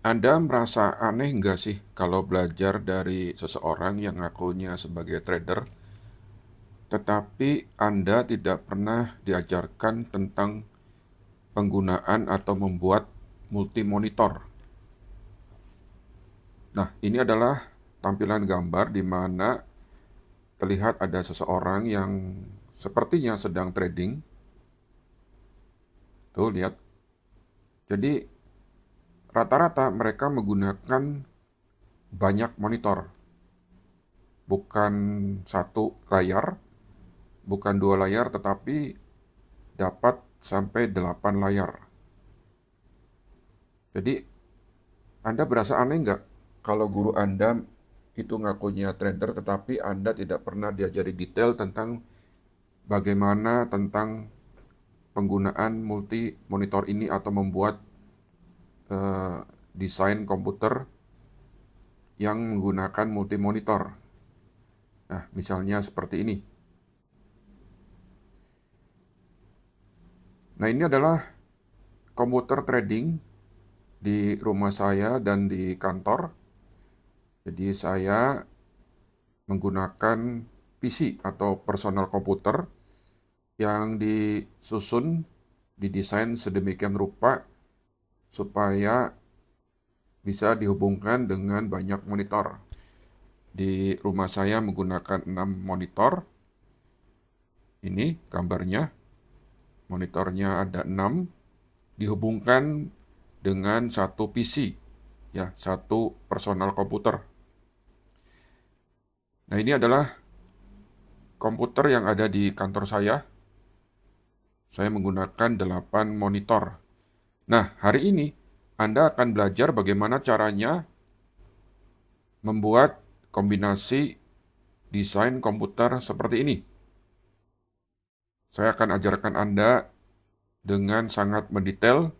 Anda merasa aneh nggak sih kalau belajar dari seseorang yang ngakunya sebagai trader, tetapi Anda tidak pernah diajarkan tentang penggunaan atau membuat multi monitor? Nah, ini adalah tampilan gambar di mana terlihat ada seseorang yang sepertinya sedang trading. Tuh, lihat. Jadi, rata-rata mereka menggunakan banyak monitor, bukan satu layar, bukan dua layar, tetapi dapat sampai 8 layar. Jadi, Anda berasa aneh nggak kalau guru Anda itu ngakunya trader, tetapi Anda tidak pernah diajari detail tentang bagaimana tentang penggunaan multi monitor ini atau membuat eh, desain komputer yang menggunakan multi monitor. Nah, misalnya seperti ini. Nah, ini adalah komputer trading di rumah saya dan di kantor. Jadi saya menggunakan PC atau personal komputer yang disusun, didesain sedemikian rupa supaya bisa dihubungkan dengan banyak monitor. Di rumah saya menggunakan 6 monitor. Ini gambarnya. Monitornya ada 6, dihubungkan dengan satu PC, ya, satu personal komputer. Nah, ini adalah komputer yang ada di kantor saya. Saya menggunakan 8 monitor. Nah, hari ini Anda akan belajar bagaimana caranya membuat kombinasi desain komputer seperti ini. Saya akan ajarkan Anda dengan sangat mendetail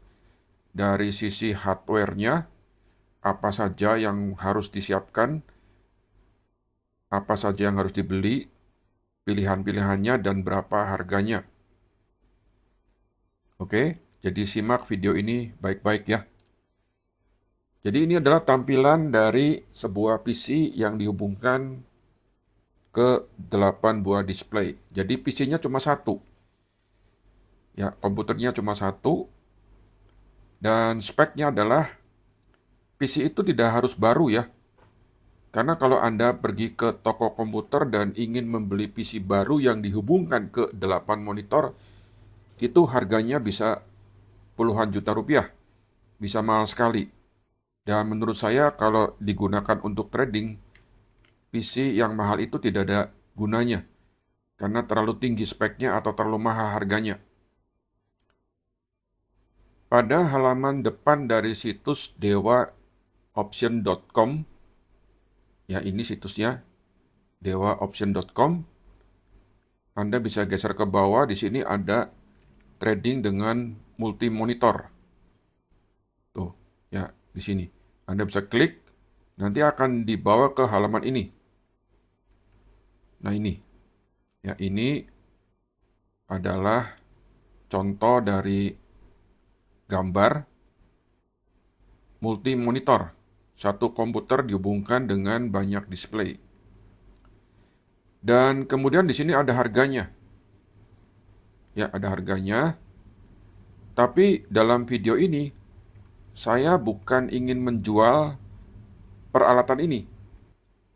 dari sisi hardware-nya, apa saja yang harus disiapkan, apa saja yang harus dibeli, pilihan-pilihannya, dan berapa harganya. Oke, jadi simak video ini baik-baik ya. Jadi ini adalah tampilan dari sebuah PC yang dihubungkan ke 8 buah display. Jadi PC-nya cuma satu. Ya, komputernya cuma satu. Dan speknya adalah PC itu tidak harus baru ya. Karena kalau Anda pergi ke toko komputer dan ingin membeli PC baru yang dihubungkan ke 8 monitor, itu harganya bisa puluhan juta rupiah. Bisa mahal sekali. Dan menurut saya kalau digunakan untuk trading, PC yang mahal itu tidak ada gunanya. Karena terlalu tinggi speknya atau terlalu mahal harganya. Pada halaman depan dari situs dewaoption.com, ya ini situsnya, dewaoption.com, Anda bisa geser ke bawah, di sini ada trading dengan multi monitor. Tuh, ya di sini. Anda bisa klik, nanti akan dibawa ke halaman ini. Nah ini, ya ini adalah contoh dari gambar multi monitor. Satu komputer dihubungkan dengan banyak display. Dan kemudian di sini ada harganya. Ya, ada harganya. Tapi dalam video ini saya bukan ingin menjual peralatan ini.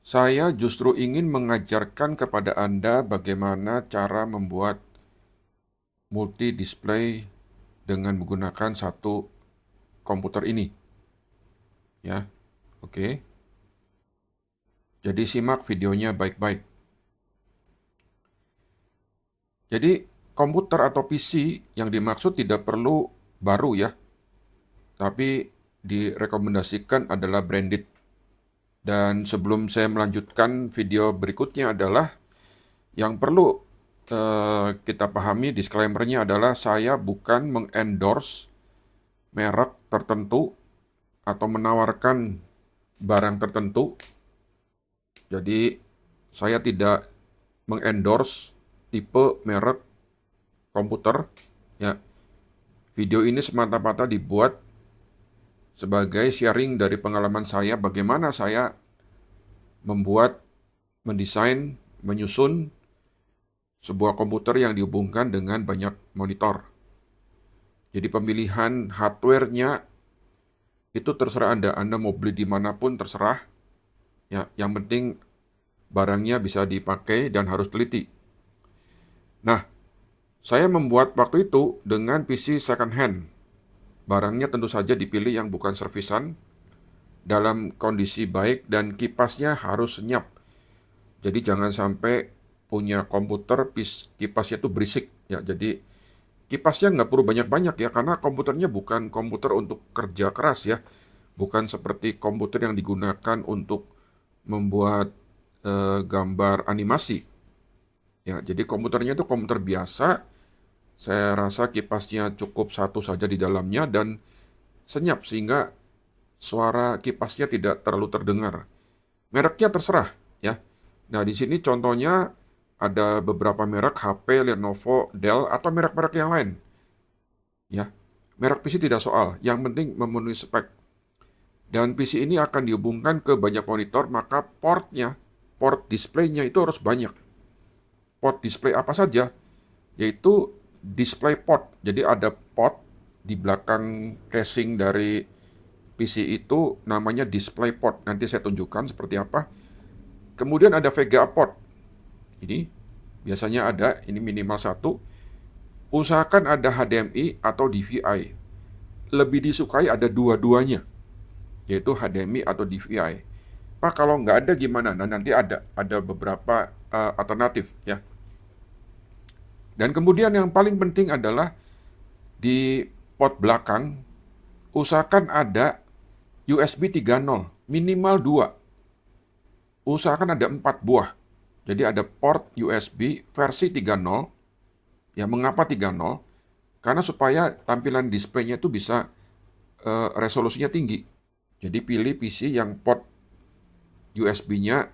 Saya justru ingin mengajarkan kepada Anda bagaimana cara membuat multi display dengan menggunakan satu komputer ini. Ya, oke. Jadi simak videonya baik-baik. Jadi komputer atau PC yang dimaksud tidak perlu baru ya, tapi direkomendasikan adalah branded. Dan sebelum saya melanjutkan video berikutnya adalah yang perlu kita pahami disclaimer-nya adalah saya bukan mengendorse merek tertentu atau menawarkan barang tertentu. Jadi saya tidak mengendorse tipe merek komputer ya. Video ini semata-mata dibuat sebagai sharing dari pengalaman saya bagaimana saya membuat, mendesain, menyusun sebuah komputer yang dihubungkan dengan banyak monitor. Jadi pemilihan hardware-nya itu terserah Anda. Anda mau beli dimanapun terserah. Ya, yang penting barangnya bisa dipakai dan harus teliti. Nah, saya membuat waktu itu dengan PC second hand. Barangnya tentu saja dipilih yang bukan servisan, dalam kondisi baik, dan kipasnya harus senyap. Jadi jangan sampai punya komputer kipasnya itu berisik. Ya, jadi kipasnya nggak perlu banyak-banyak ya, karena komputernya bukan komputer untuk kerja keras ya. Bukan seperti komputer yang digunakan untuk membuat gambar animasi. Ya, jadi komputernya itu komputer biasa. Saya rasa kipasnya cukup satu saja di dalamnya dan senyap sehingga suara kipasnya tidak terlalu terdengar. Mereknya terserah ya. Nah, di sini contohnya ada beberapa merek HP, Lenovo, Dell atau merek-merek yang lain. Ya. Merek PC tidak soal, yang penting memenuhi spek. Dan PC ini akan dihubungkan ke banyak monitor, maka port display-nya itu harus banyak. Port display apa saja? Yaitu display port. Jadi ada port di belakang casing dari PC itu namanya display port. Nanti saya tunjukkan seperti apa. Kemudian ada VGA port. Ini biasanya ada, ini minimal satu. Usahakan ada HDMI atau DVI. Lebih disukai ada dua-duanya, yaitu HDMI atau DVI. Pak, kalau nggak ada gimana? Nah, nanti ada beberapa alternatif ya. Dan kemudian yang paling penting adalah di port belakang, usahakan ada USB 3.0, minimal 2. Usahakan ada 4 buah. Jadi ada port USB versi 3.0. Ya, mengapa 3.0? Karena supaya tampilan displaynya itu bisa resolusinya tinggi. Jadi pilih PC yang port USB-nya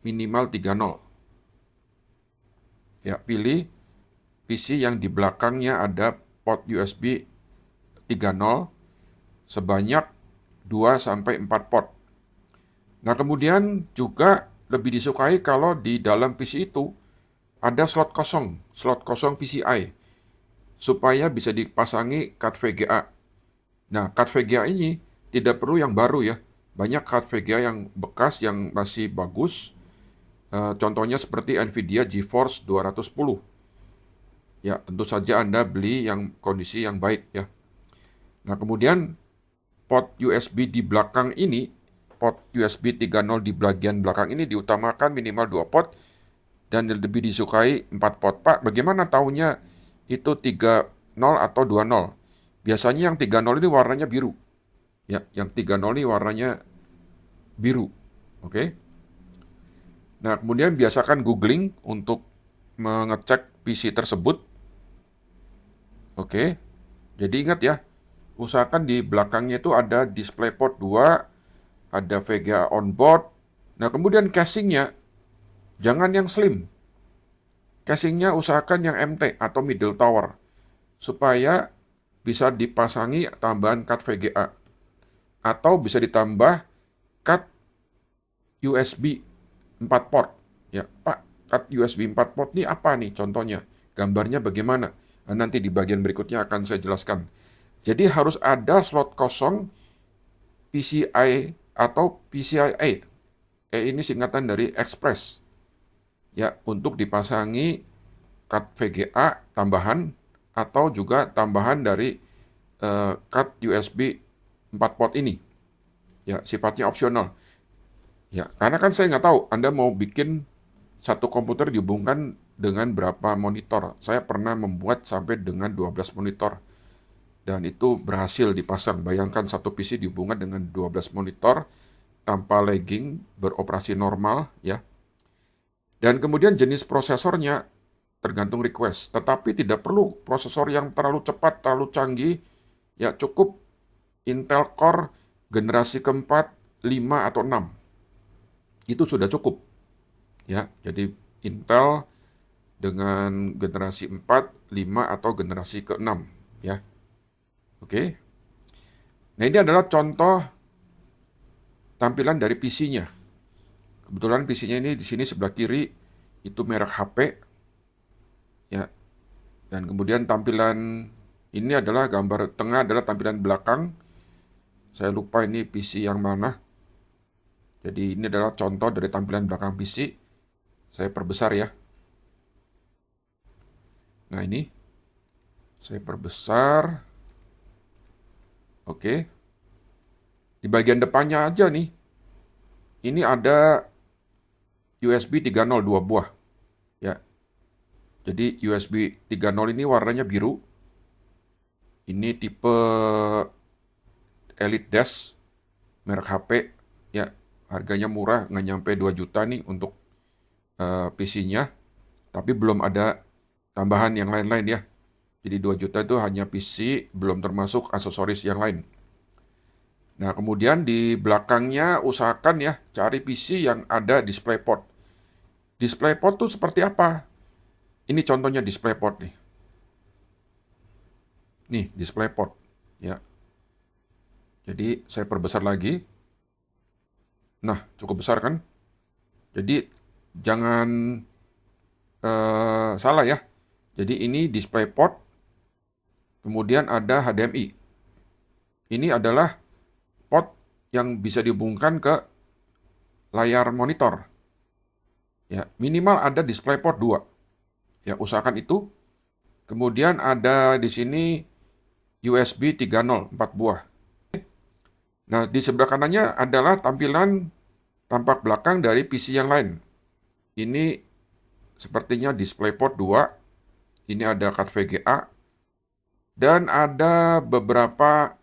minimal 3.0. Ya, pilih PC yang di belakangnya ada port USB 3.0 sebanyak 2-4 port. Nah, kemudian juga lebih disukai kalau di dalam PC itu ada slot kosong PCI, supaya bisa dipasangi card VGA. Nah, card VGA ini tidak perlu yang baru ya. Banyak card VGA yang bekas yang masih bagus. Contohnya seperti Nvidia GeForce 210. Ya, tentu saja Anda beli yang kondisi yang baik ya. Nah, kemudian port USB di belakang ini, port USB 3.0 di bagian belakang ini diutamakan minimal 2 port dan lebih disukai 4 port. Pak, bagaimana tahunya itu 3.0 atau 2.0? Biasanya yang 3.0 ini warnanya biru. Ya, yang 3.0 ini warnanya biru. Oke. Nah, kemudian biasakan googling untuk mengecek PC tersebut. Oke. Jadi ingat ya, usahakan di belakangnya itu ada DisplayPort 2, ada VGA onboard. Nah, kemudian casingnya jangan yang slim. Casingnya usahakan yang MT atau middle tower, supaya bisa dipasangi tambahan card VGA. Atau bisa ditambah card USB 4 port. Ya, Pak, card USB 4 port ini apa nih contohnya? Gambarnya bagaimana? Nah, nanti di bagian berikutnya akan saya jelaskan. Jadi harus ada slot kosong PCI atau PCIe. Ini singkatan dari Express. Ya, untuk dipasangi card VGA tambahan atau juga tambahan dari card USB 4 port ini. Ya, sifatnya opsional. Ya, karena kan saya nggak tahu Anda mau bikin satu komputer dihubungkan dengan berapa monitor. Saya pernah membuat sampai dengan 12 monitor. Dan itu berhasil dipasang. Bayangkan satu PC dihubungkan dengan 12 monitor tanpa lagging, beroperasi normal ya. Dan kemudian jenis prosesornya tergantung request. Tetapi tidak perlu prosesor yang terlalu cepat, terlalu canggih. Ya, cukup Intel Core generasi keempat, 5 atau 6. Itu sudah cukup. Ya, jadi Intel dengan generasi 4, 5 atau generasi ke-6 ya. Oke. Nah, ini adalah contoh tampilan dari PC-nya. Kebetulan PC-nya ini di sini sebelah kiri itu merek HP, ya. Dan kemudian tampilan ini adalah gambar tengah adalah tampilan belakang. Saya lupa ini PC yang mana. Jadi ini adalah contoh dari tampilan belakang PC. Saya perbesar ya. Nah, ini saya perbesar. Oke. Di bagian depannya aja nih. Ini ada USB 3.0 dua buah. Ya. Jadi USB 3.0 ini warnanya biru. Ini tipe Elite Dash merek HP. Ya, harganya murah, nggak nyampe 2 juta nih untuk PC-nya. Tapi belum ada tambahan yang lain-lain ya. Jadi 2 juta itu hanya PC, belum termasuk aksesoris yang lain. Nah, kemudian di belakangnya usahakan ya cari PC yang ada DisplayPort. DisplayPort tuh seperti apa? Ini contohnya DisplayPort nih. Nih, DisplayPort ya. Jadi saya perbesar lagi. Nah, cukup besar kan? Jadi jangan salah ya. Jadi ini DisplayPort, kemudian ada HDMI. Ini adalah port yang bisa dihubungkan ke layar monitor. Ya, minimal ada DisplayPort 2. Ya, usahakan itu. Kemudian ada di sini USB 3.0 4 buah. Nah, di sebelah kanannya adalah tampilan tampak belakang dari PC yang lain. Ini sepertinya DisplayPort 2. Ini ada card VGA. Dan ada beberapa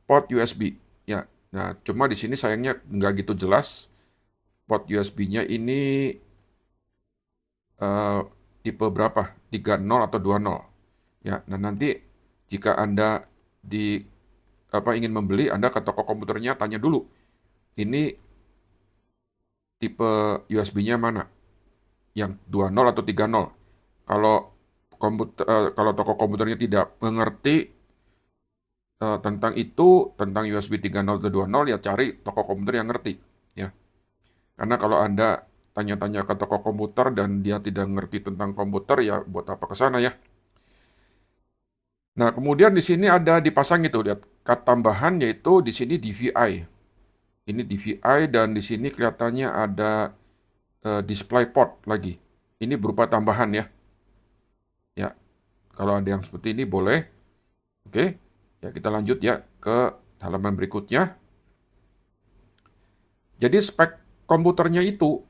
port USB. Ya, nah cuma di sini sayangnya nggak gitu jelas. Port USB-nya ini tipe berapa? 3.0 atau 2.0. Ya, nah nanti jika Anda ingin membeli, Anda ke toko komputernya tanya dulu. Ini tipe USB-nya mana? Yang 2.0 atau 3.0? Kalau toko komputernya tidak mengerti tentang itu, tentang USB 3.0 atau 2.0, ya cari toko komputer yang ngerti. Ya. Karena kalau Anda tanya-tanya ke toko komputer dan dia tidak ngerti tentang komputer, ya buat apa ke sana ya. Nah, kemudian di sini ada dipasang itu, lihat, card tambahan yaitu di sini DVI. Ini DVI dan di sini kelihatannya ada DisplayPort lagi. Ini berupa tambahan ya. Ya, kalau ada yang seperti ini boleh. Oke, ya kita lanjut ya ke halaman berikutnya. Jadi spek komputernya itu,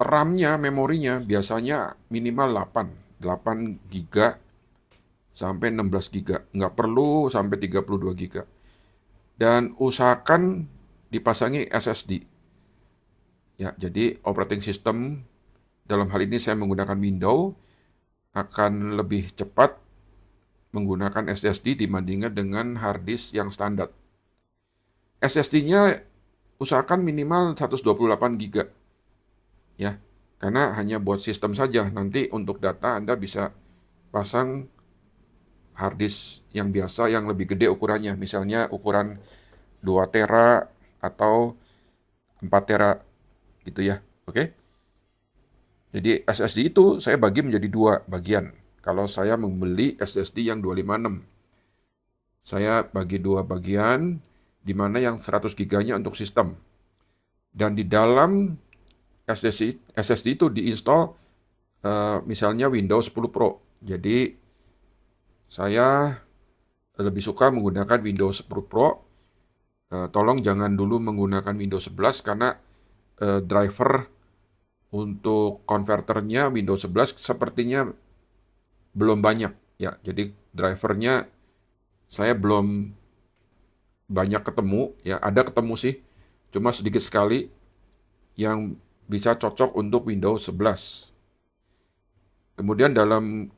RAM-nya, memorinya biasanya minimal 8 GB sampai 16 GB. Nggak perlu sampai 32 GB. Dan usahakan dipasangi SSD. Ya, jadi operating system dalam hal ini saya menggunakan Windows akan lebih cepat menggunakan SSD dibandingkan dengan hard disk yang standar. SSD-nya usahakan minimal 128 GB. Ya, karena hanya buat sistem saja. Nanti untuk data Anda bisa pasang hard disk yang biasa yang lebih gede ukurannya. Misalnya ukuran 2 tera atau 4 tera gitu ya. Oke? Jadi SSD itu saya bagi menjadi 2 bagian. Kalau saya membeli SSD yang 256, saya bagi 2 bagian, di mana yang 100 GB-nya untuk sistem. Dan di dalam SSD itu diinstal misalnya Windows 10 Pro. Jadi saya lebih suka menggunakan Windows 10 Pro. Tolong jangan dulu menggunakan Windows 11 karena driver untuk konverternya Windows 11 sepertinya belum banyak ya. Jadi drivernya saya belum banyak ketemu ya, ada ketemu sih, cuma sedikit sekali yang bisa cocok untuk Windows 11. Kemudian dalam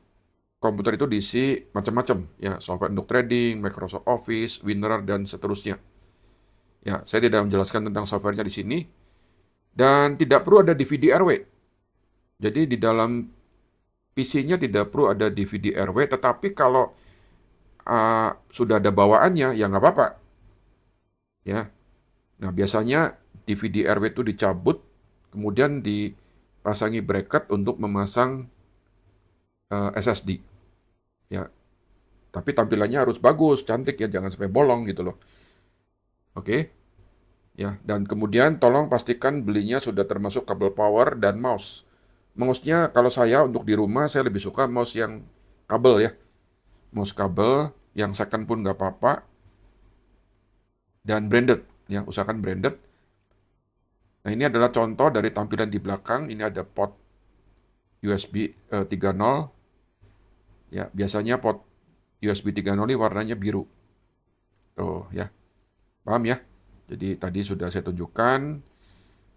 komputer itu diisi macam-macam ya, software untuk trading, Microsoft Office, WinRAR dan seterusnya. Ya, saya tidak menjelaskan tentang softwarenya di sini. Dan tidak perlu ada DVD RW. Jadi di dalam PC-nya tidak perlu ada DVD RW, tetapi kalau sudah ada bawaannya, ya nggak apa-apa. Ya. Nah, biasanya DVD RW itu dicabut, kemudian dipasangi bracket untuk memasang SSD. Ya, tapi tampilannya harus bagus, cantik ya, jangan sampai bolong gitu loh. Oke, ya. Dan kemudian tolong pastikan belinya sudah termasuk kabel power dan mouse. Mouse-nya kalau saya untuk di rumah saya lebih suka mouse yang kabel ya. Mouse kabel yang second pun nggak apa-apa dan branded ya, usahakan branded. Nah, ini adalah contoh dari tampilan di belakang. Ini ada port USB 3.0. Ya, biasanya port USB 3.0 ini warnanya biru. Tuh ya. Paham ya? Jadi tadi sudah saya tunjukkan.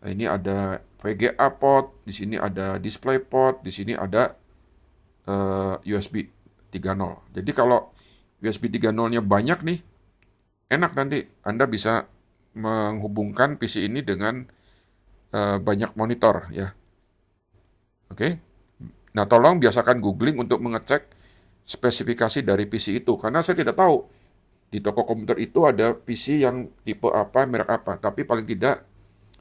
Nah, ini ada VGA port, di sini ada display port, di sini ada USB 3.0. Jadi kalau USB 3.0-nya banyak nih, enak nanti Anda bisa menghubungkan PC ini dengan banyak monitor ya. Oke. Nah, tolong biasakan googling untuk mengecek spesifikasi dari PC itu karena saya tidak tahu di toko komputer itu ada PC yang tipe apa, merek apa. Tapi paling tidak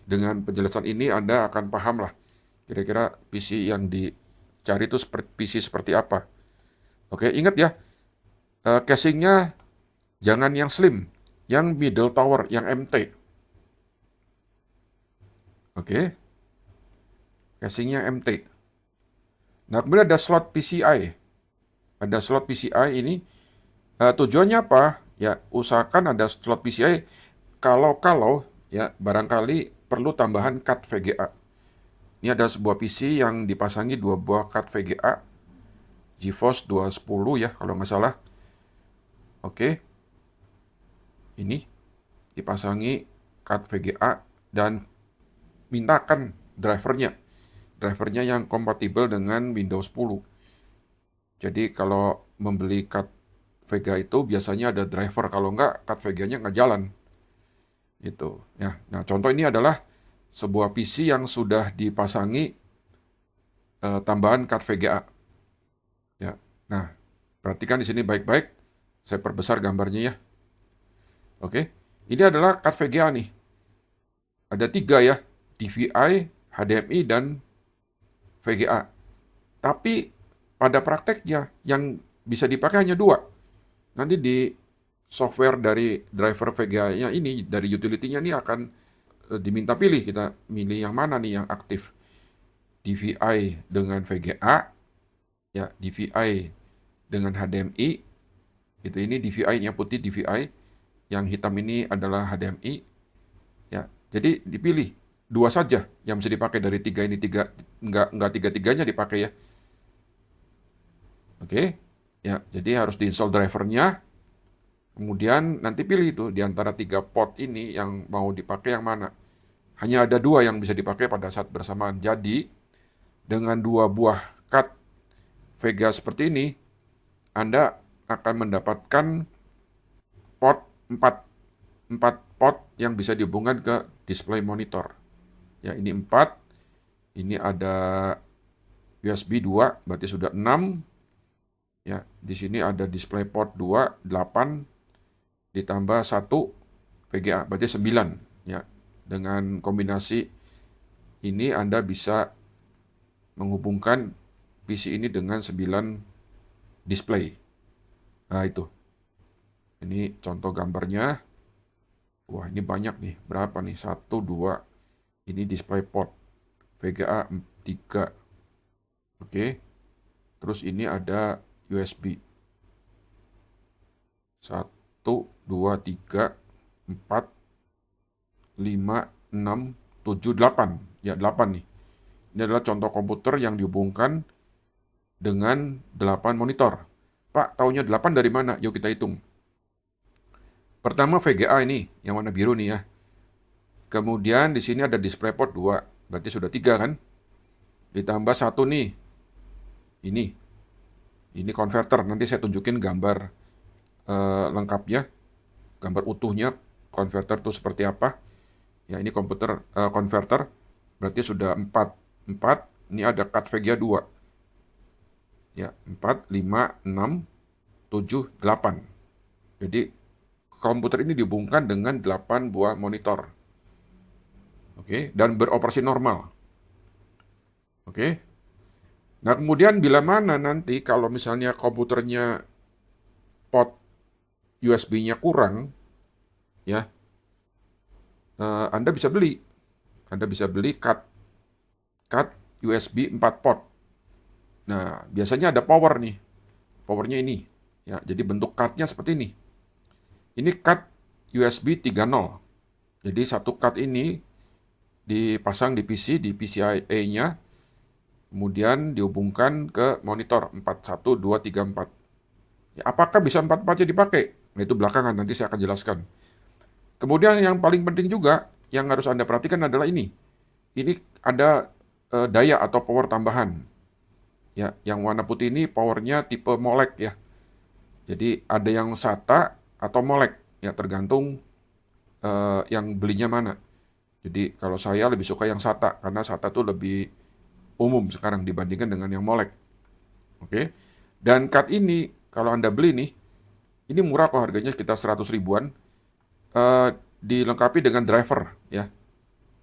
dengan penjelasan ini Anda akan paham lah kira-kira PC yang dicari itu PC seperti apa. Oke, ingat ya, casingnya jangan yang slim, yang middle tower, yang MT. Oke, casingnya MT. Nah, kemudian ada slot PCI. Ada slot PCI ini tujuannya apa? Ya, usahakan ada slot PCI kalau ya barangkali perlu tambahan card VGA. Ini ada sebuah PC yang dipasangi dua buah card VGA GeForce 210 ya kalau nggak salah. Oke, ini dipasangi card VGA dan mintakan drivernya. Drivernya yang kompatibel dengan Windows 10. Jadi kalau membeli card VGA itu biasanya ada driver, kalau nggak card VGA-nya nggak jalan. Gitu ya. Nah, contoh ini adalah sebuah PC yang sudah dipasangi tambahan card VGA. Ya. Nah, perhatikan di sini baik-baik. Saya perbesar gambarnya ya. Oke. Ini adalah card VGA nih. Ada 3 ya. DVI, HDMI, dan VGA. Tapi pada prakteknya yang bisa dipakai hanya 2. Nanti di software dari driver VGA-nya ini, dari utility-nya ini akan diminta pilih. Kita milih yang mana nih yang aktif. DVI dengan VGA, ya DVI dengan HDMI. Itu ini DVI yang putih DVI, yang hitam ini adalah HDMI. Ya, jadi dipilih 2 saja yang bisa dipakai dari 3 ini, enggak tiga-tiganya dipakai ya. Oke. Ya, jadi harus diinstal drivernya. Kemudian nanti pilih itu di antara 3 port ini yang mau dipakai yang mana. Hanya ada 2 yang bisa dipakai pada saat bersamaan. Jadi dengan 2 buah card VGA seperti ini, Anda akan mendapatkan port 4 port yang bisa dihubungkan ke display monitor. Ya, ini 4. Ini ada USB 2, berarti sudah 6. Ya, di sini ada display port 2, 8 ditambah 1 VGA, berarti 9. Ya, dengan kombinasi ini Anda bisa menghubungkan PC ini dengan 9 display. Nah, itu. Ini contoh gambarnya. Wah, ini banyak nih. Berapa nih? 1, 2. Ini display port. VGA 3. Oke. Terus ini ada USB. 1, 2, 3, 4, 5, 6, 7, 8. Ya, 8 nih. Ini adalah contoh komputer yang dihubungkan dengan 8 monitor. Pak, taunya 8 dari mana? Yuk kita hitung. Pertama VGA ini, yang warna biru nih ya. Kemudian di sini ada DisplayPort 2, berarti sudah 3 kan? Ditambah 1 nih. Ini konverter. Nanti saya tunjukin gambar lengkapnya, gambar utuhnya konverter itu seperti apa. Ya, ini komputer konverter, berarti sudah 4. Ini ada card VGA 2. Ya, 4, 5, 6, 7, 8. Jadi komputer ini dihubungkan dengan 8 buah monitor. Oke, dan beroperasi normal. Oke. Nah, kemudian bila mana nanti kalau misalnya komputernya port USB-nya kurang, ya, Anda bisa beli. Anda bisa beli card USB 4 port. Nah, biasanya ada power nih. Powernya ini. Ya, jadi bentuk cardnya seperti ini. Ini card USB 3.0. Jadi satu card ini dipasang di PC, di PCIe-nya, kemudian dihubungkan ke monitor 41234. Ya, apakah bisa 44-nya dipakai? Nah, itu belakangan, nanti saya akan jelaskan. Kemudian yang paling penting juga, yang harus Anda perhatikan adalah ini. Ini ada daya atau power tambahan. Ya, yang warna putih ini powernya tipe molek ya. Jadi ada yang SATA atau molek, ya tergantung yang belinya mana. Jadi kalau saya lebih suka yang SATA, karena SATA itu lebih umum sekarang dibandingkan dengan yang molek. Oke. Dan card ini, kalau Anda beli nih, ini murah kok harganya sekitar 100 ribuan. Dilengkapi dengan driver, ya.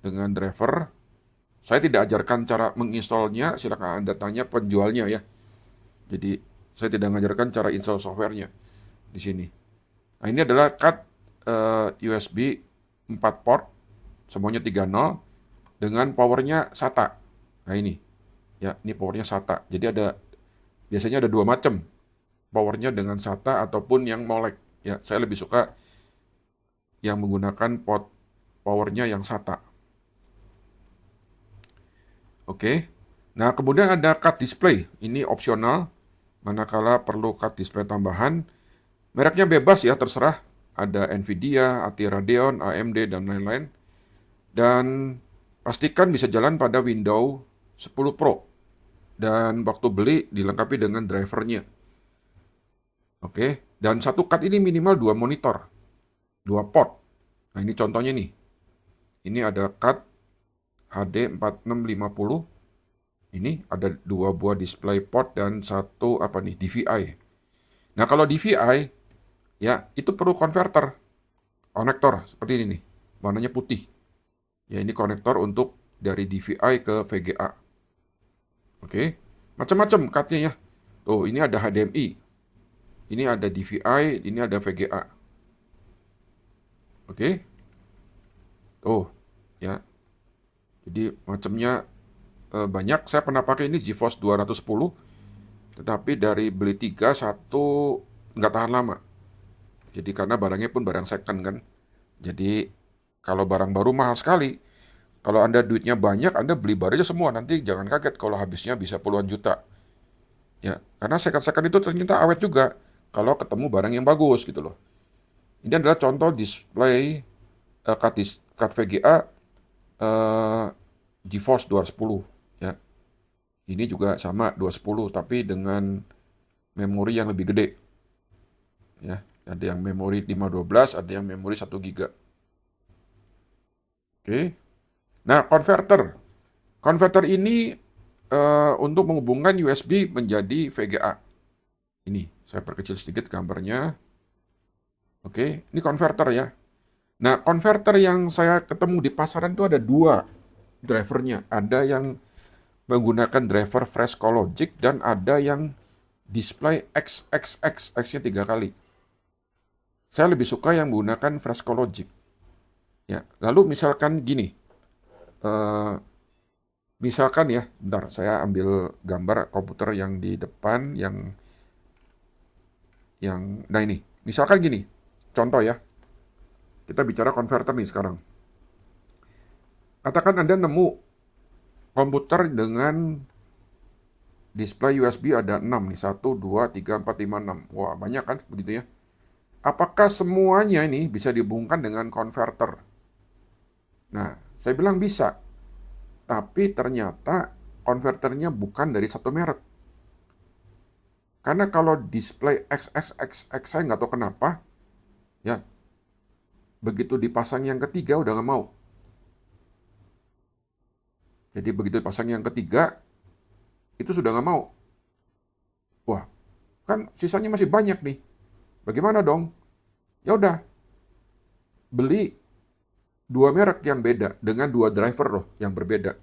Dengan driver. Saya tidak ajarkan cara menginstalnya, silakan Anda tanya penjualnya ya. Jadi saya tidak mengajarkan cara install softwarenya di sini. Nah, ini adalah card USB 4 port, semuanya 3.0 dengan powernya SATA. Nah ini, ya ini powernya SATA. Jadi biasanya ada dua macam, powernya dengan SATA ataupun yang molek. Ya, saya lebih suka yang menggunakan port powernya yang SATA. Oke. Nah, kemudian ada card display. Ini opsional. Manakala perlu card display tambahan, mereknya bebas ya, terserah. Ada Nvidia, ATI Radeon, AMD, dan lain-lain. Dan pastikan bisa jalan pada Windows 10 Pro. Dan waktu beli dilengkapi dengan drivernya. Oke. Dan satu card ini minimal 2 monitor. 2 port. Nah, ini contohnya nih. Ini ada card HD 4650. Ini ada 2 buah display port dan satu apa nih, DVI. Nah, kalau DVI ya itu perlu konektor seperti ini nih, warnanya putih. Ya, ini konektor untuk dari DVI ke VGA. Oke, macam-macam cardnya ya. Tuh, ini ada HDMI, ini ada DVI, ini ada VGA. Oke, tuh ya. Jadi macamnya banyak. Saya pernah pakai ini GeForce 210, tetapi dari beli 3, satu nggak tahan lama. Jadi karena barangnya pun barang second kan. Jadi kalau barang baru mahal sekali. Kalau Anda duitnya banyak, Anda beli baru aja semua. Nanti jangan kaget kalau habisnya bisa puluhan juta. Ya, karena second-second itu ternyata awet juga kalau ketemu barang yang bagus gitu loh. Ini adalah contoh display card VGA GeForce 210 ya. Ini juga sama 210 tapi dengan memori yang lebih gede. Ya, ada yang memori 512, ada yang memori 1 GB. Oke. Nah, konverter. Konverter ini untuk menghubungkan USB menjadi VGA. Ini, saya perkecil sedikit gambarnya. Oke, ini konverter ya. Nah, konverter yang saya ketemu di pasaran itu ada 2 drivernya. Ada yang menggunakan driver Fresco Logic dan ada yang display XXX, X-nya 3 kali. Saya lebih suka yang menggunakan Fresco Logic. Ya, lalu misalkan gini, misalkan ya, bentar saya ambil gambar komputer yang di depan, nah ini, misalkan gini, contoh ya, kita bicara konverter nih sekarang. Katakan Anda nemu komputer dengan display USB ada 6 nih, 1, 2, 3, 4, 5, 6. Wah, banyak kan begitu ya. Apakah semuanya ini bisa dihubungkan dengan konverter? Nah, saya bilang bisa. Tapi ternyata konverternya bukan dari satu merek. Karena kalau display XXXX saya nggak tahu kenapa, ya begitu dipasang yang ketiga udah nggak mau. Jadi begitu dipasang yang ketiga, itu sudah nggak mau. Wah, kan sisanya masih banyak nih. Bagaimana dong? Ya udah, beli dua merek yang beda dengan dua driver loh yang berbeda.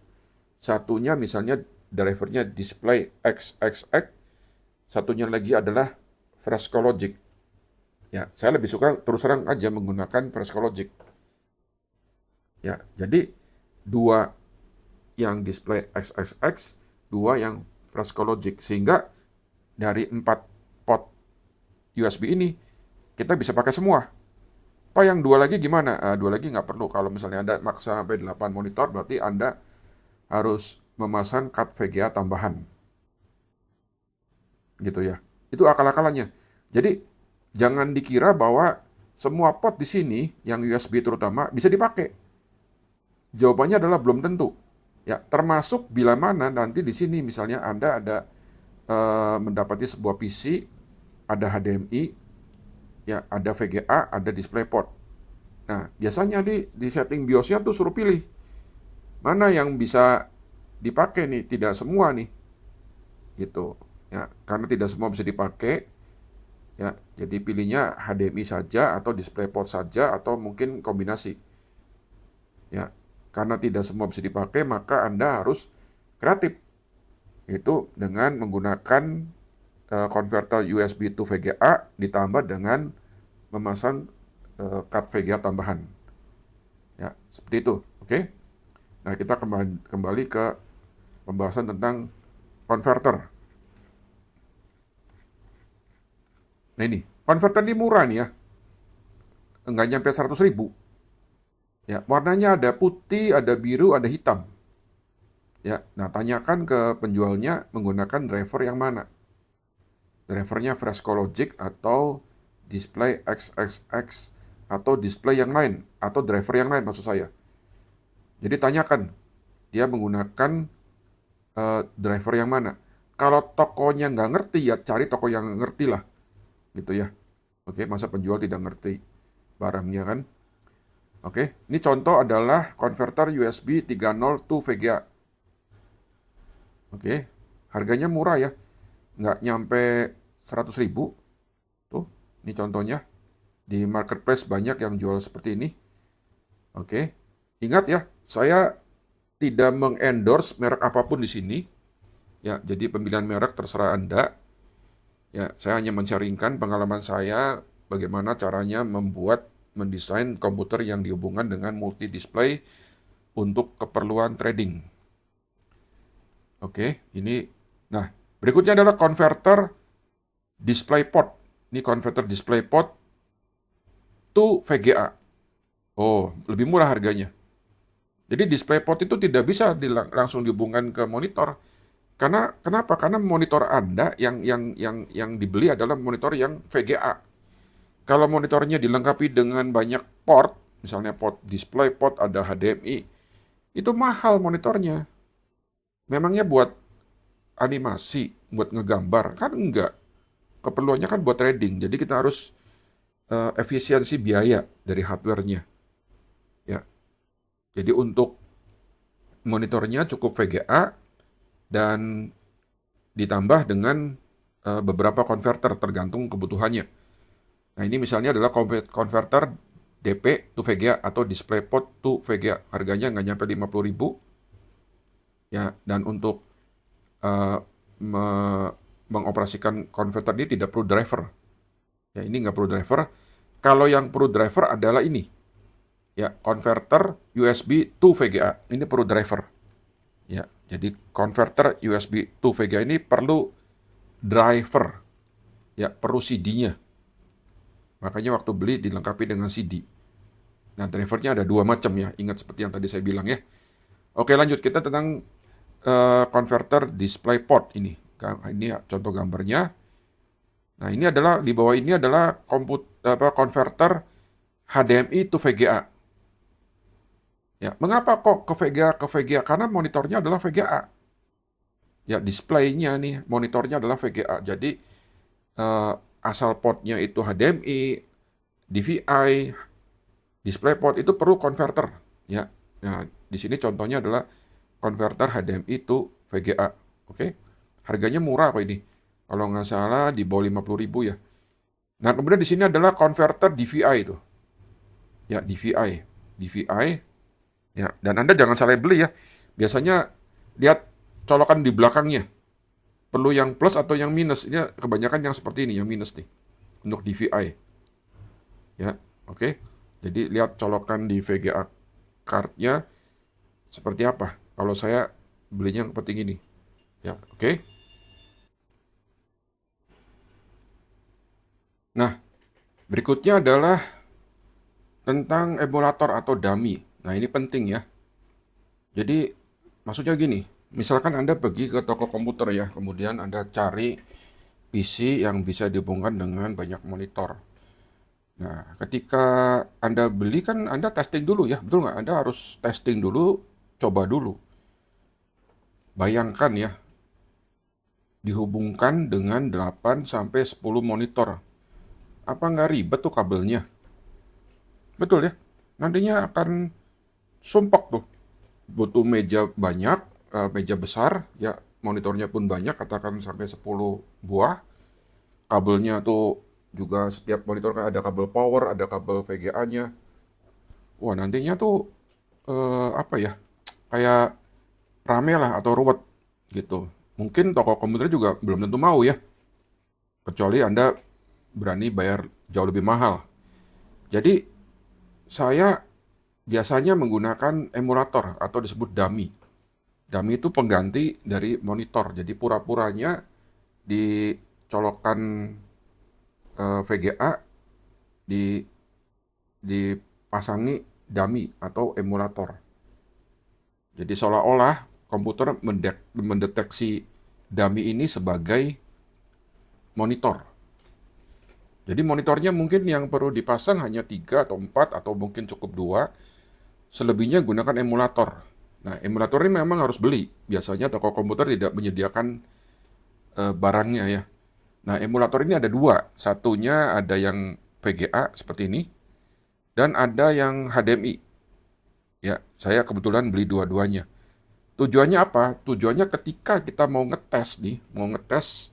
Satunya misalnya drivernya display XXX, satunya lagi adalah Frescologic. Ya, saya lebih suka terus terang aja menggunakan Frescologic. Ya, jadi dua yang display XXX, dua yang Frescologic, sehingga dari 4 pot USB ini kita bisa pakai semua. Pak, yang dua lagi gimana? Dua lagi nggak perlu. Kalau misalnya Anda maksa sampai 8 monitor, berarti Anda harus memasang card VGA tambahan. Gitu ya. Itu akal-akalannya. Jadi, jangan dikira bahwa semua pot di sini, yang USB terutama, bisa dipakai. Jawabannya adalah belum tentu. Ya, termasuk bila mana nanti di sini misalnya Anda ada mendapati sebuah PC, ada HDMI, ya, ada VGA, ada DisplayPort. Nah, biasanya di setting BIOS-nya tuh suruh pilih mana yang bisa dipakai nih, tidak semua nih, gitu. Ya, karena tidak semua bisa dipakai, ya, jadi pilihnya HDMI saja atau DisplayPort saja atau mungkin kombinasi. Ya, karena tidak semua bisa dipakai, maka Anda harus kreatif, itu dengan menggunakan konverter USB to VGA ditambah dengan memasang card VGA tambahan. Ya, seperti itu. Oke. Nah, kita kembali ke pembahasan tentang konverter. Nah, ini, konverter ini murah nih ya. Enggak nyampe 100.000. Ya, warnanya ada putih, ada biru, ada hitam. Ya, nah tanyakan ke penjualnya menggunakan driver yang mana. Drivernya Frescologic atau display XXX atau display yang lain atau driver yang lain maksud saya. Jadi tanyakan dia menggunakan driver yang mana. Kalau tokonya nggak ngerti ya cari toko yang ngerti lah, gitu ya. Oke, masa penjual tidak ngerti barangnya kan? Oke, ini contoh adalah konverter USB 3.0 to VGA. Oke, harganya murah ya, nggak nyampe 100.000. Tuh, ini contohnya. Di marketplace banyak yang jual seperti ini. Oke, ingat ya, saya tidak mengendorse merek apapun di sini. Ya, jadi pemilihan merek terserah Anda. Ya, saya hanya mencaringkan pengalaman saya bagaimana caranya mendesain komputer yang dihubungkan dengan multi display untuk keperluan trading. Oke, ini. Nah, berikutnya adalah konverter DisplayPort. Ini konverter DisplayPort to VGA. Oh, lebih murah harganya. Jadi DisplayPort itu tidak bisa langsung dihubungkan ke monitor. Karena kenapa? Karena monitor Anda yang dibeli adalah monitor yang VGA. Kalau monitornya dilengkapi dengan banyak port, misalnya port DisplayPort, ada HDMI, itu mahal monitornya. Memangnya buat animasi, buat ngegambar? Kan enggak. Keperluannya kan buat trading. Jadi kita harus efisiensi biaya dari hardware-nya. Ya. Jadi untuk monitornya cukup VGA dan ditambah dengan beberapa konverter tergantung kebutuhannya. Nah, ini misalnya adalah konverter DP to VGA atau DisplayPort to VGA. Harganya nggak nyampe 50.000. Ya, dan untuk mengoperasikan konverter ini tidak perlu driver. Ya, ini nggak perlu driver. Kalau yang perlu driver adalah ini. Ya, konverter USB to VGA. Ini perlu driver. Ya, jadi konverter USB to VGA ini perlu driver. Ya, perlu CD-nya. Makanya waktu beli dilengkapi dengan CD. Nah, drivernya ada dua macam ya. Ingat seperti yang tadi saya bilang ya. Oke, lanjut. Kita tentang konverter DisplayPort ini. Ini contoh gambarnya. Nah, ini adalah di bawah ini adalah konverter HDMI to VGA. Ya, mengapa kok ke VGA? Karena monitornya adalah VGA. Ya, displaynya nih, monitornya adalah VGA. Jadi asal portnya itu HDMI, DVI, DisplayPort itu perlu konverter. Ya, nah di sini contohnya adalah konverter HDMI to VGA. Oke, harganya murah kok ini. Kalau nggak salah di bawah 50.000 ya. Nah, kemudian di sini adalah konverter DVI itu. Ya, DVI. DVI. Ya, dan Anda jangan salah beli ya. Biasanya lihat colokan di belakangnya. Perlu yang plus atau yang minus. Ini kebanyakan yang seperti ini, yang minus nih. Untuk DVI. Ya, oke. Jadi lihat colokan di VGA card-nya seperti apa. Kalau saya belinya seperti ini. Ya, oke. Nah, berikutnya adalah tentang emulator atau dummy. Nah, ini penting ya. Jadi, maksudnya gini, misalkan Anda pergi ke toko komputer ya, kemudian Anda cari PC yang bisa dihubungkan dengan banyak monitor. Nah, ketika Anda beli kan Anda testing dulu ya, betul nggak? Anda harus testing dulu, coba dulu. Bayangkan ya, dihubungkan dengan 8 sampai 10 monitor. Apa nggak ribet tuh kabelnya? Betul ya? Nantinya akan sumpek tuh. Butuh meja banyak, meja besar, ya monitornya pun banyak, katakan sampai 10 buah. Kabelnya tuh juga setiap monitor kan ada kabel power, ada kabel VGA-nya. Wah, nantinya tuh apa ya? Kayak rame lah atau ruwet gitu. Mungkin toko komputer juga belum tentu mau ya, kecuali Anda berani bayar jauh lebih mahal. Jadi saya biasanya menggunakan emulator atau disebut dummy. Dummy itu pengganti dari monitor. Jadi pura-puranya dicolokkan VGA, di dipasangi dummy atau emulator. Jadi seolah-olah komputer mendeteksi dummy ini sebagai monitor. Jadi monitornya mungkin yang perlu dipasang hanya 3 atau 4 atau mungkin cukup 2. Selebihnya gunakan emulator. Nah, emulator ini memang harus beli. Biasanya toko komputer tidak menyediakan barangnya ya. Nah, emulator ini ada dua. Satunya ada yang VGA seperti ini, dan ada yang HDMI. Ya, saya kebetulan beli dua-duanya. Tujuannya apa? Tujuannya ketika kita mau ngetes nih, mau ngetes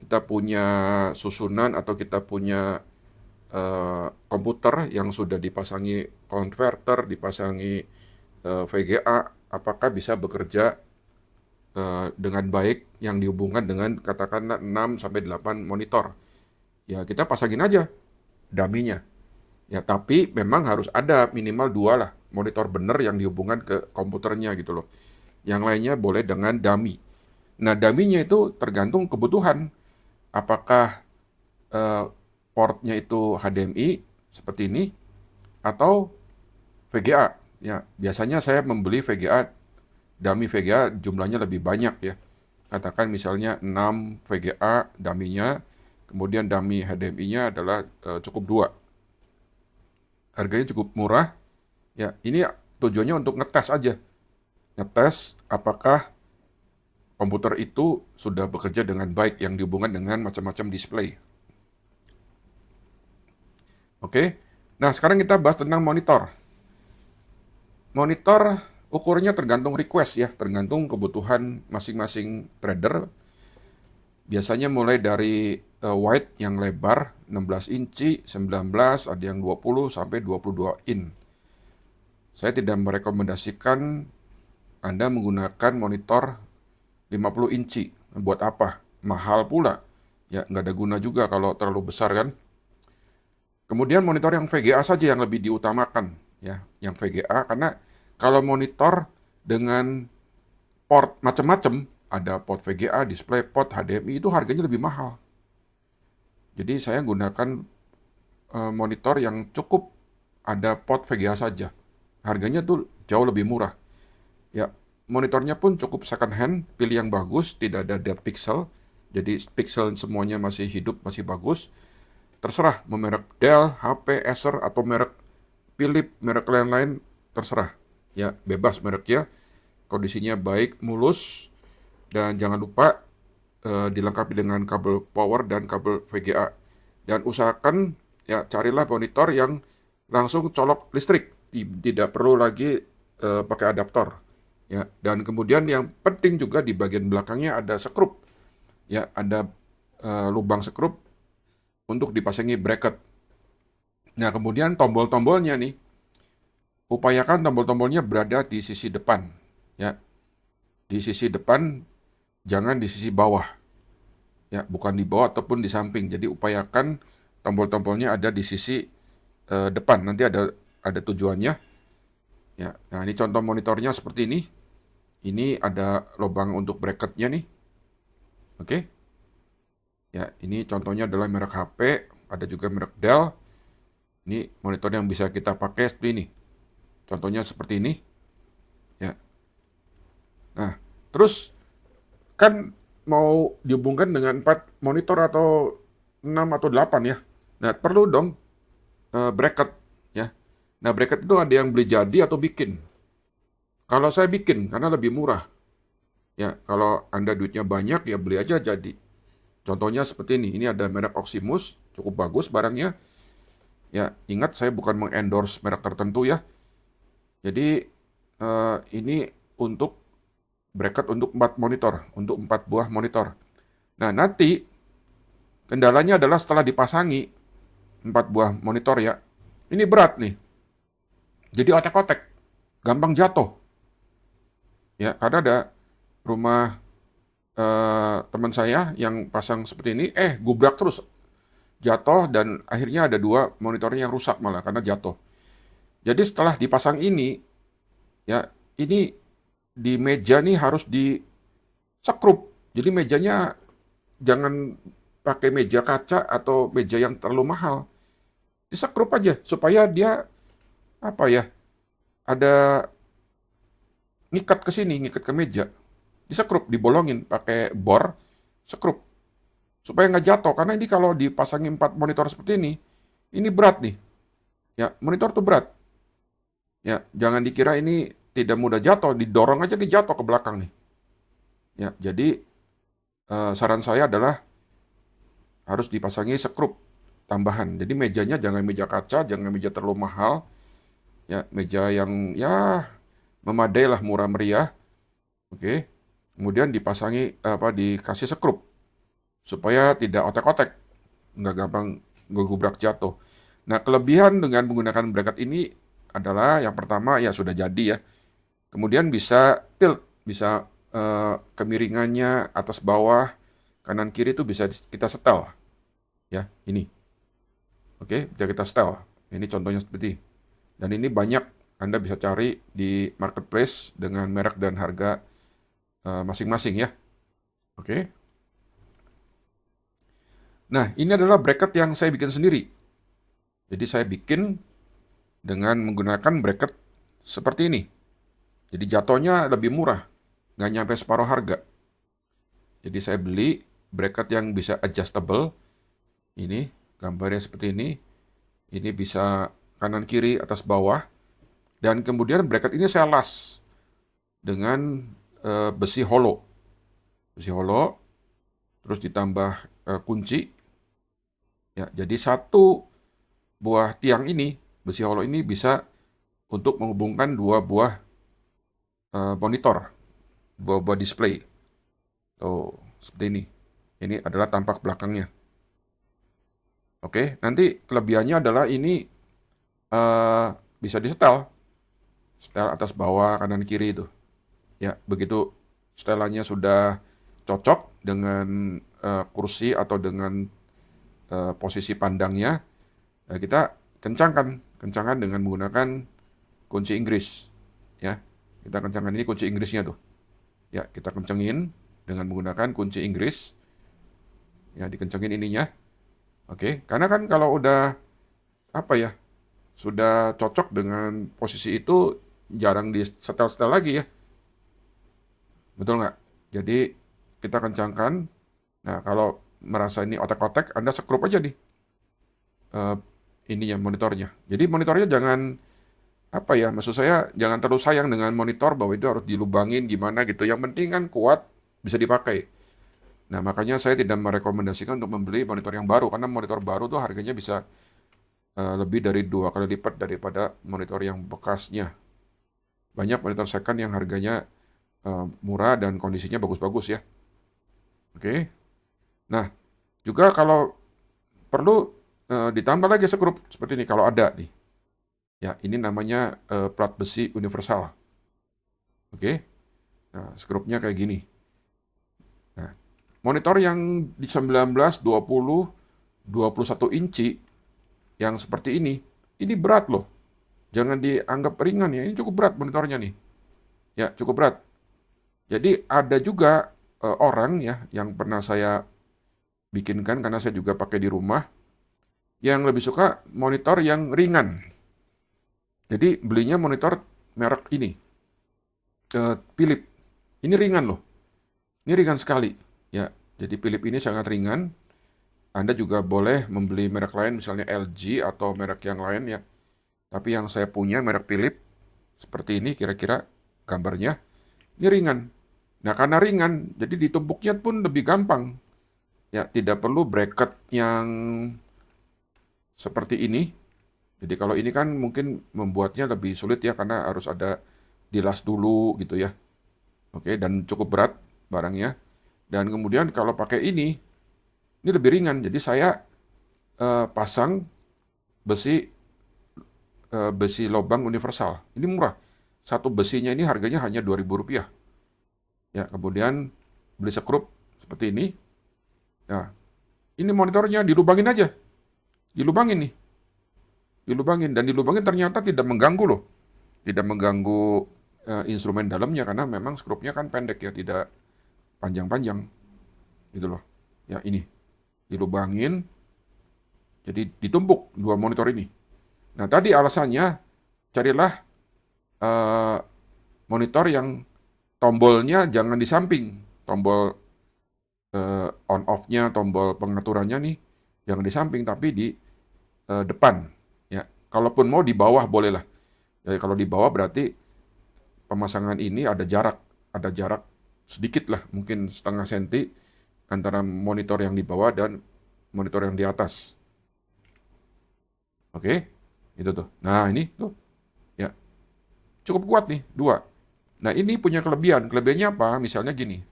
kita punya susunan atau kita punya komputer yang sudah dipasangi konverter, dipasangi VGA, apakah bisa bekerja dengan baik yang dihubungkan dengan katakanlah 6 sampai 8 monitor. Ya, kita pasangin aja dummy-nya. Ya, tapi memang harus ada minimal 2 lah monitor bener yang dihubungkan ke komputernya gitu loh. Yang lainnya boleh dengan dummy. Nah, dummy-nya itu tergantung kebutuhan. Apakah eh, portnya itu HDMI seperti ini atau VGA. Ya, biasanya saya membeli VGA, dummy VGA jumlahnya lebih banyak ya. Katakan misalnya 6 VGA dummy-nya, kemudian dummy HDMI-nya adalah cukup 2. Harganya cukup murah. Ya, ini tujuannya untuk ngetes aja. Ngetes apakah komputer itu sudah bekerja dengan baik yang dihubungkan dengan macam-macam display. Oke. Nah, sekarang kita bahas tentang monitor. Monitor ukurannya tergantung request ya, tergantung kebutuhan masing-masing trader. Biasanya mulai dari wide yang lebar 16 inci, 19, ada yang 20 sampai 22 in. Saya tidak merekomendasikan Anda menggunakan monitor 50 inci. Buat apa? Mahal pula. Ya, nggak ada guna juga kalau terlalu besar kan. Kemudian monitor yang VGA saja yang lebih diutamakan. Ya, yang VGA karena kalau monitor dengan port macam-macam, ada port VGA, DisplayPort, HDMI, itu harganya lebih mahal. Jadi saya gunakan monitor yang cukup ada port VGA saja. Harganya tuh jauh lebih murah. Ya, monitornya pun cukup second hand, pilih yang bagus, tidak ada dead pixel. Jadi pixel semuanya masih hidup, masih bagus. Terserah mau merek Dell, HP, Acer, atau merek Philips, merek lain-lain, terserah. Ya, bebas mereknya. Kondisinya baik, mulus, dan jangan lupa dilengkapi dengan kabel power dan kabel VGA. Dan usahakan ya carilah monitor yang langsung colok listrik, tidak perlu lagi pakai adaptor. Ya, dan kemudian yang penting juga di bagian belakangnya ada sekrup. Ya, ada lubang sekrup untuk dipasangi bracket. Nah, kemudian tombol-tombolnya nih, upayakan tombol-tombolnya berada di sisi depan, ya. Di sisi depan, jangan di sisi bawah, ya, bukan di bawah ataupun di samping. Jadi upayakan tombol-tombolnya ada di sisi depan. Nanti ada tujuannya, ya. Nah, ini contoh monitornya seperti ini. Ini ada lubang untuk bracketnya nih, oke. Ya, ini contohnya adalah merek HP, ada juga merek Dell. Ini monitor yang bisa kita pakai seperti ini. Contohnya seperti ini, ya. Nah, terus kan mau dihubungkan dengan 4 monitor atau 6 atau 8 ya. Nah, perlu dong bracket ya. Nah, bracket itu ada yang beli jadi atau bikin. Kalau saya bikin karena lebih murah. Ya, kalau Anda duitnya banyak ya beli aja jadi. Contohnya seperti ini. Ini ada merek Oximus, cukup bagus barangnya. Ya, ingat saya bukan mengendorse merek tertentu ya. Jadi ini untuk bracket untuk 4 monitor, untuk 4 buah monitor. Nah, nanti kendalanya adalah setelah dipasangi 4 buah monitor ya. Ini berat nih. Jadi otek-otek, gampang jatuh. Ya, karena ada rumah teman saya yang pasang seperti ini, gubrak terus, jatuh dan akhirnya ada 2 monitornya yang rusak malah karena jatuh. Jadi setelah dipasang ini, ya ini di meja nih harus disekrup. Jadi mejanya jangan pakai meja kaca atau meja yang terlalu mahal. Disekrup aja supaya dia apa ya? Ada ngikat ke sini, ngikat ke meja. Disekrup, dibolongin pakai bor, sekrup supaya nggak jatuh. Karena ini kalau dipasangin 4 monitor seperti ini berat nih. Ya, monitor tuh berat. Ya, jangan dikira ini tidak mudah jatuh, didorong aja dia jatuh ke belakang nih. Ya, jadi saran saya adalah harus dipasangi sekrup tambahan. Jadi mejanya jangan meja kaca, jangan meja terlalu mahal. Ya, meja yang ya memadai lah, murah meriah. Oke. Kemudian dikasih sekrup supaya tidak otek-otek, nggak gampang ngegubrak jatuh. Nah, kelebihan dengan menggunakan bracket ini adalah yang pertama ya sudah jadi ya. Kemudian bisa tilt, bisa kemiringannya atas bawah, kanan kiri itu bisa kita setel. Ya, ini. Oke, bisa kita setel. Ini contohnya seperti ini. Dan ini banyak Anda bisa cari di marketplace dengan merek dan harga masing-masing ya. Oke. Nah, ini adalah bracket yang saya bikin sendiri. Jadi saya bikin dengan menggunakan bracket seperti ini. Jadi jatuhnya lebih murah, nggak nyampe separuh harga. Jadi saya beli bracket yang bisa adjustable. Ini gambarnya seperti ini. Ini bisa kanan kiri atas bawah. Dan kemudian bracket ini saya las dengan besi holo. Besi holo, terus ditambah kunci. Ya, jadi satu buah tiang ini, besi holo ini bisa untuk menghubungkan 2 buah monitor, 2 buah display. Tuh, seperti ini. Ini adalah tampak belakangnya. Oke, nanti kelebihannya adalah ini bisa disetel. Setel atas bawah, kanan kiri itu. Ya, begitu setelannya sudah cocok dengan kursi atau dengan posisi pandangnya, kita kencangkan dengan menggunakan kunci Inggris. Ya, kita kencangkan ini kunci Inggrisnya tuh. Ya, kita kencengin dengan menggunakan kunci Inggris. Ya, dikencengin ininya. Oke, karena kan kalau udah sudah cocok dengan posisi itu jarang di setel-setel lagi ya. Betul nggak? Jadi kita kencangkan. Nah, kalau merasa ini otek-otek, Anda sekrup aja nih ininya monitornya. Jadi monitornya jangan maksud saya jangan terlalu sayang dengan monitor bahwa itu harus dilubangin gimana gitu. Yang penting kan kuat, bisa dipakai. Nah, makanya saya tidak merekomendasikan untuk membeli monitor yang baru karena monitor baru tuh harganya bisa lebih dari 2 kali lipat daripada monitor yang bekasnya. Banyak monitor second yang harganya murah dan kondisinya bagus-bagus ya. Oke. Nah, juga kalau perlu ditambah lagi skrup seperti ini kalau ada nih. Ya, ini namanya plat besi universal. Oke. Nah, skrupnya kayak gini. Nah, monitor yang di 19, 20, 21 inci yang seperti ini berat loh. Jangan dianggap ringan ya, ini cukup berat monitornya nih. Ya, cukup berat. Jadi ada juga orang ya yang pernah saya bikinkan karena saya juga pakai di rumah yang lebih suka monitor yang ringan. Jadi belinya monitor merek ini, Philips. Ini ringan loh. Ini ringan sekali. Ya, jadi Philips ini sangat ringan. Anda juga boleh membeli merek lain, misalnya LG atau merek yang lain ya. Tapi yang saya punya merek Philips seperti ini kira-kira gambarnya. Ini ringan. Nah, karena ringan, jadi ditumpuknya pun lebih gampang. Ya, tidak perlu bracket yang seperti ini. Jadi kalau ini kan mungkin membuatnya lebih sulit ya karena harus ada dilas dulu gitu ya. Oke, dan cukup berat barangnya. Dan kemudian kalau pakai ini lebih ringan. Jadi saya pasang besi besi lubang universal. Ini murah. Satu besinya ini harganya hanya Rp2.000. Ya, kemudian beli skrup seperti ini. Nah, ini monitornya dilubangin aja. Dilubangin nih. Dilubangin dan dilubangin ternyata tidak mengganggu loh. Tidak mengganggu instrumen dalamnya karena memang skrupnya kan pendek ya, tidak panjang-panjang. Gitu loh. Ya, ini dilubangin. Jadi ditumpuk dua monitor ini. Nah, tadi alasannya carilah eh, monitor yang tombolnya jangan di samping. Tombol on off-nya, tombol pengaturannya nih jangan di samping tapi di depan. Ya, kalaupun mau di bawah boleh lah. Jadi kalau di bawah berarti pemasangan ini ada jarak sedikit lah, mungkin setengah senti antara monitor yang di bawah dan monitor yang di atas. Oke, itu tuh. Nah ini tuh, ya cukup kuat nih, dua. Nah ini punya kelebihan. Kelebihannya apa? Misalnya gini,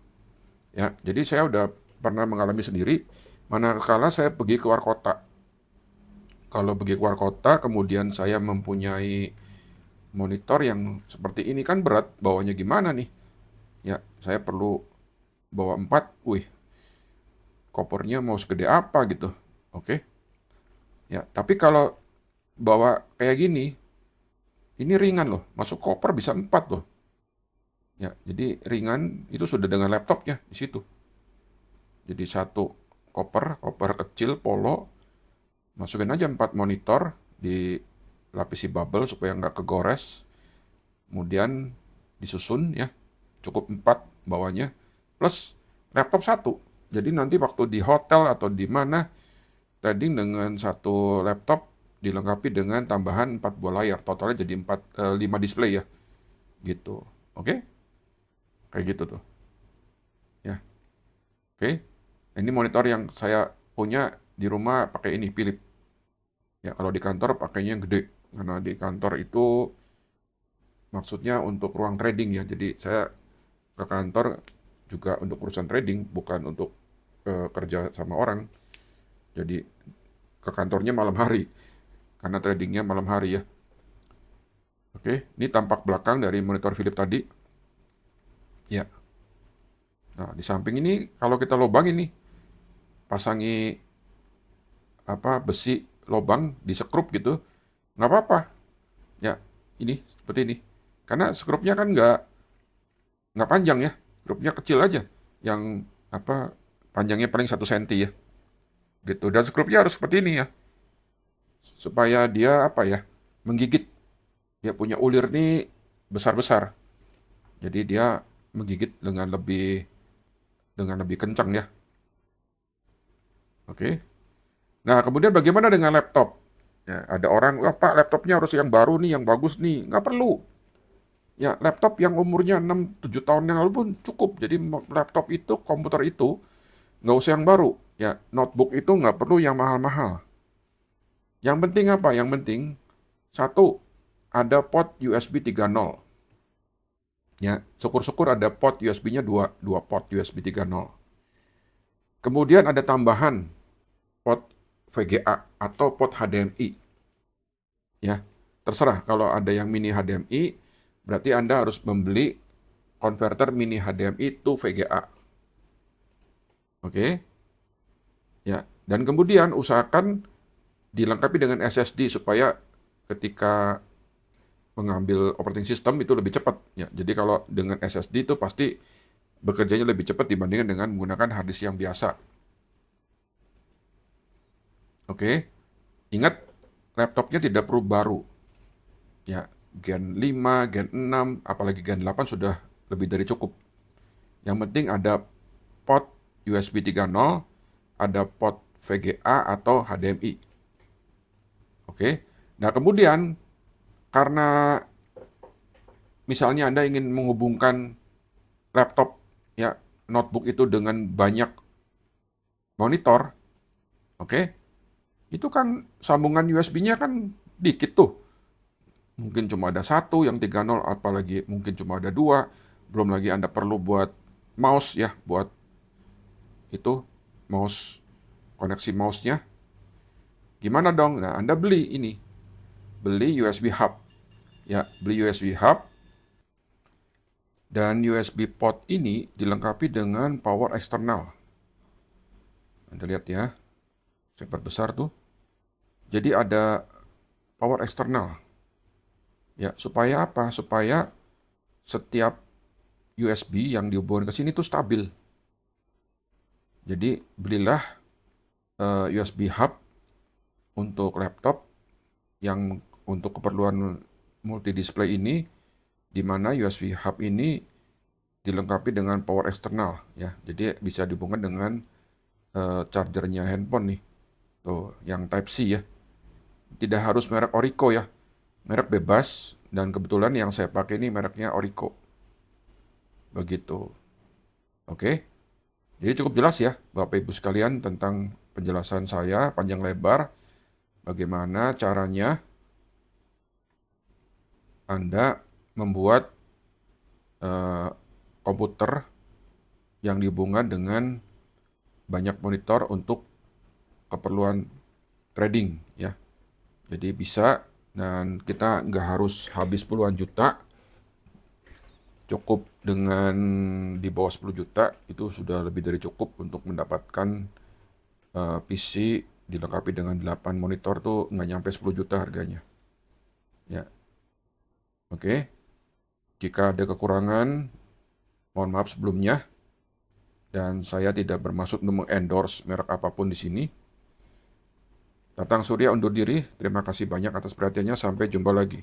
ya. Jadi saya udah pernah mengalami sendiri. Manakala saya pergi keluar kota. Kalau pergi keluar kota, kemudian saya mempunyai monitor yang seperti ini kan berat, bawanya gimana nih? Ya, saya perlu bawa 4, wih, kopernya mau segede apa gitu. Oke. Ya, tapi kalau bawa kayak gini, ini ringan loh, masuk koper bisa 4 loh. Ya, jadi ringan itu sudah dengan laptopnya di situ. Jadi satu koper kecil polo, masukin aja 4 monitor, dilapisi bubble supaya nggak kegores. Kemudian disusun ya, cukup 4 bawahnya, plus laptop satu. Jadi nanti waktu di hotel atau di mana, trading dengan satu laptop dilengkapi dengan tambahan 4 buah layar. Totalnya jadi 5 display ya. Gitu. Oke? Kayak gitu tuh. Ya. Oke. Ini monitor yang saya punya di rumah pakai ini Philips. Ya, kalau di kantor pakainya yang gede. Karena di kantor itu maksudnya untuk ruang trading ya. Jadi saya ke kantor juga untuk urusan trading, bukan untuk kerja sama orang. Jadi ke kantornya malam hari, karena tradingnya malam hari ya. Oke, ini tampak belakang dari monitor Philips tadi. Ya, nah di samping ini kalau kita lubang ini, pasangi apa besi lubang di sekrup gitu, nggak apa-apa. Ya, ini seperti ini. Karena skrupnya kan nggak panjang ya, skrupnya kecil aja, yang apa panjangnya paling 1 senti ya, gitu. Dan skrupnya harus seperti ini ya, supaya dia apa ya menggigit. Dia punya ulir nih besar-besar. Jadi dia menggigit dengan lebih kencang ya. Oke. Nah, kemudian bagaimana dengan laptop? Ya, ada orang, wah Pak, laptopnya harus yang baru nih, yang bagus nih. Nggak perlu. Ya, laptop yang umurnya 6-7 tahun yang lalu pun cukup. Jadi laptop itu, komputer itu, nggak usah yang baru. Ya, notebook itu nggak perlu yang mahal-mahal. Yang penting apa? Yang penting, satu, ada port USB 3.0. Ya, syukur-syukur ada port USB-nya dua port USB 3.0. Kemudian ada tambahan port VGA atau port HDMI. Ya, terserah kalau ada yang mini HDMI, berarti Anda harus membeli konverter mini HDMI to VGA. Oke? Ya, dan kemudian usahakan dilengkapi dengan SSD supaya ketika mengambil operating system itu lebih cepat. Ya, jadi kalau dengan SSD itu pasti bekerjanya lebih cepat dibandingkan dengan menggunakan hard disk yang biasa. Oke, ingat laptopnya tidak perlu baru. Ya, Gen 5, Gen 6, apalagi Gen 8 sudah lebih dari cukup. Yang penting ada port USB 3.0, ada port VGA atau HDMI. Oke. Nah, kemudian karena misalnya Anda ingin menghubungkan laptop ya, notebook itu dengan banyak monitor, oke? Itu kan sambungan USB-nya kan dikit tuh. Mungkin cuma ada satu yang 3.0, apalagi mungkin cuma ada dua. Belum lagi Anda perlu buat mouse ya, buat itu mouse, koneksi mouse-nya. Gimana dong? Nah, Anda beli ini. Beli USB hub. Ya, beli USB hub. Dan USB port ini dilengkapi dengan power eksternal. Anda lihat ya, saya perbesar tuh. Jadi ada power eksternal. Ya, supaya apa? Supaya setiap USB yang dihubungkan ke sini tuh stabil. Jadi belilah USB hub untuk laptop yang untuk keperluan multi display ini, di mana USB hub ini dilengkapi dengan power eksternal ya. Jadi bisa dihubungkan dengan chargernya handphone nih. Tuh, yang Type C ya. Tidak harus merek Orico ya. Merek bebas dan kebetulan yang saya pakai ini mereknya Orico. Begitu. Oke. Jadi cukup jelas ya Bapak Ibu sekalian tentang penjelasan saya panjang lebar bagaimana caranya Anda membuat komputer yang dihubungkan dengan banyak monitor untuk keperluan trading ya. Jadi bisa, dan kita nggak harus habis puluhan juta, cukup dengan di bawah 10 juta itu sudah lebih dari cukup untuk mendapatkan PC dilengkapi dengan 8 monitor tuh nggak nyampe 10 juta harganya. Ya, oke. Jika ada kekurangan, mohon maaf sebelumnya. Dan saya tidak bermaksud untuk mengendorse merek apapun di sini. Tatang Surya undur diri. Terima kasih banyak atas perhatiannya. Sampai jumpa lagi.